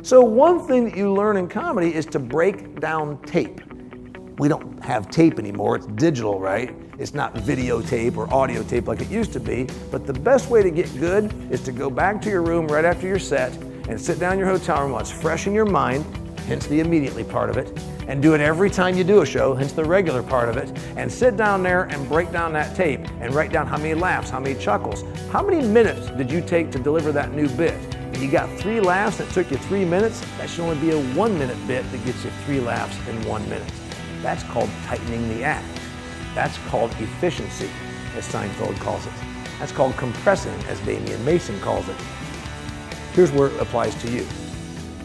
So one thing that you learn in comedy is to break down tape. We don't have tape anymore, it's digital, right? It's not videotape or audio tape like it used to be, but the best way to get good is to go back to your room right after your set and sit down in your hotel room while it's fresh in your mind, hence the immediately part of it, and do it every time you do a show, hence the regular part of it, and sit down there and break down that tape and write down how many laughs, how many chuckles, how many minutes did you take to deliver that new bit? If you got 3 laughs and it took you 3 minutes, that should only be a 1-minute bit that gets you 3 laughs in 1 minute. That's called tightening the act. That's called efficiency, as Seinfeld calls it. That's called compressing, as Damian Mason calls it. Here's where it applies to you.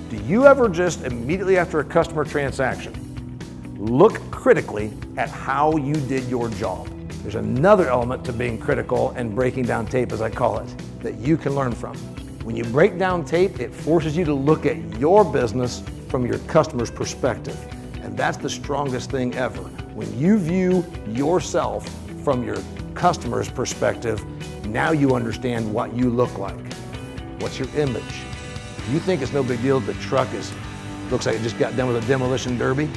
Do you ever just immediately after a customer transaction look critically at how you did your job? There's another element to being critical and breaking down tape, as I call it, that you can learn from. When you break down tape, it forces you to look at your business from your customer's perspective. And that's the strongest thing ever. When you view yourself from your customer's perspective, now you understand what you look like. What's your image? You think it's no big deal the truck looks like it just got done with a demolition derby?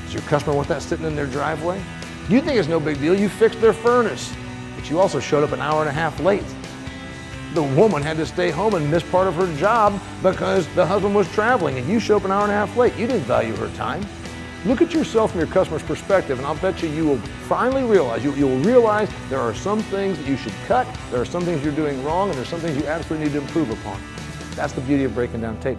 Does your customer want that sitting in their driveway? You think it's no big deal you fixed their furnace, but you also showed up an hour and a half late. The woman had to stay home and miss part of her job because the husband was traveling and you show up an hour and a half late. You didn't value her time. Look at yourself from your customer's perspective and I'll bet you will finally realize, you'll realize there are some things that you should cut, there are some things you're doing wrong, and there's some things you absolutely need to improve upon. That's the beauty of breaking down tape.